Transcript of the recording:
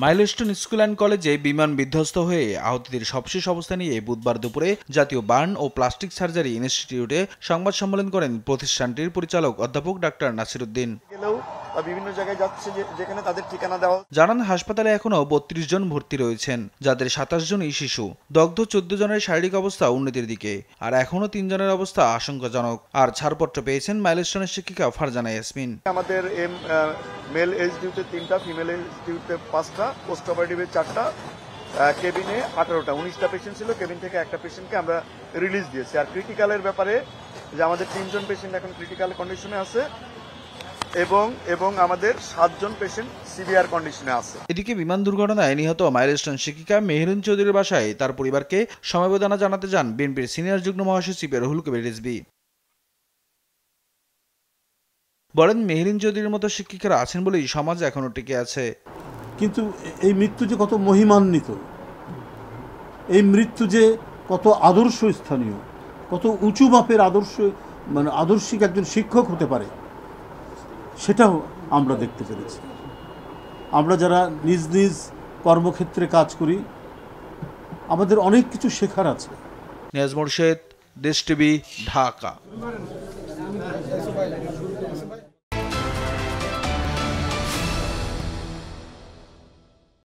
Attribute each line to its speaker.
Speaker 1: Milestone school and কলেজে বিমান বিধ্বস্ত হয়ে আহতদের সবশেষ অবস্থা নিয়ে বুধবার দুপুরে জাতীয় বার্ন ও প্লাস্টিক সার্জারি ইনস্টিটিউটে সংবাদ সম্মেলন করেন প্রতিষ্ঠানটির পরিচালক অধ্যাপক ডাক্তার নাসিরউদ্দিন।
Speaker 2: বিভিন্ন জায়গায় যাচ্ছে যেখানে তাদের ঠিকানা দেওয়া।
Speaker 1: জানান হাসপাতালে এখনো ৩২ জন ভর্তি রয়েছেন, যাদের ২৭ জনই শিশু। দগ্ধ ১৪ জনের শারীরিক অবস্থা উন্নতির দিকে, আর এখনো ৩ জনের অবস্থা আশঙ্কাজনক। আর ছাড়পত্র পেয়েছেন মাইলস্টোনের শিক্ষিকা ফারজানা ইয়াসমিন।
Speaker 2: আমাদের মেল এজ ডিউতে ৩টা, ফিমেল এজ ডিউতে 5টা, পোস্ট অপারেটিভে 4টা, কেবিনে 18টা, 19টা পেশেন্ট ছিল। কেবিন থেকে একটা পেশেন্টকে আমরা রিলিজ দিয়েছি। আর ক্রিটিক্যালের ব্যাপারে যে আমাদের 3 জন পেশেন্ট এখন ক্রিটিক্যাল কন্ডিশনে আছে এবং আমাদের 7 জন পেশেন্ট সিভিয়ার কন্ডিশনে আছে।
Speaker 1: এদিকে বিমান দুর্ঘটনায় নিহত মাইলস্টোন শিক্ষিকা মেহেরুন চৌধুরীর বাসায় তার পরিবারকে সমবেদনা জানাতে যান বিএনপির সিনিয়র যুগ্ম মহাসচিব রুহুল কবির রিজভী। বলেন, মেহেরুন চৌধুরীর মতো শিক্ষিকারা আছেন বলেই সমাজ এখনো টিকে আছে।
Speaker 3: কিন্তু এই মৃত্যু যে কত মহিমান্বিত, এই মৃত্যু যে কত আদর্শ স্থানীয়, কত উঁচু মাপের আদর্শিক একজন শিক্ষক হতে পারে, সেটাও আমরা দেখতে পেরেছি। আমরা যারা নিজ নিজ কর্মক্ষেত্রে কাজ করি, আমাদের অনেক কিছু শেখার আছে।
Speaker 1: নিয়াজ মোরশেদ, দেশ টিভি, ঢাকা।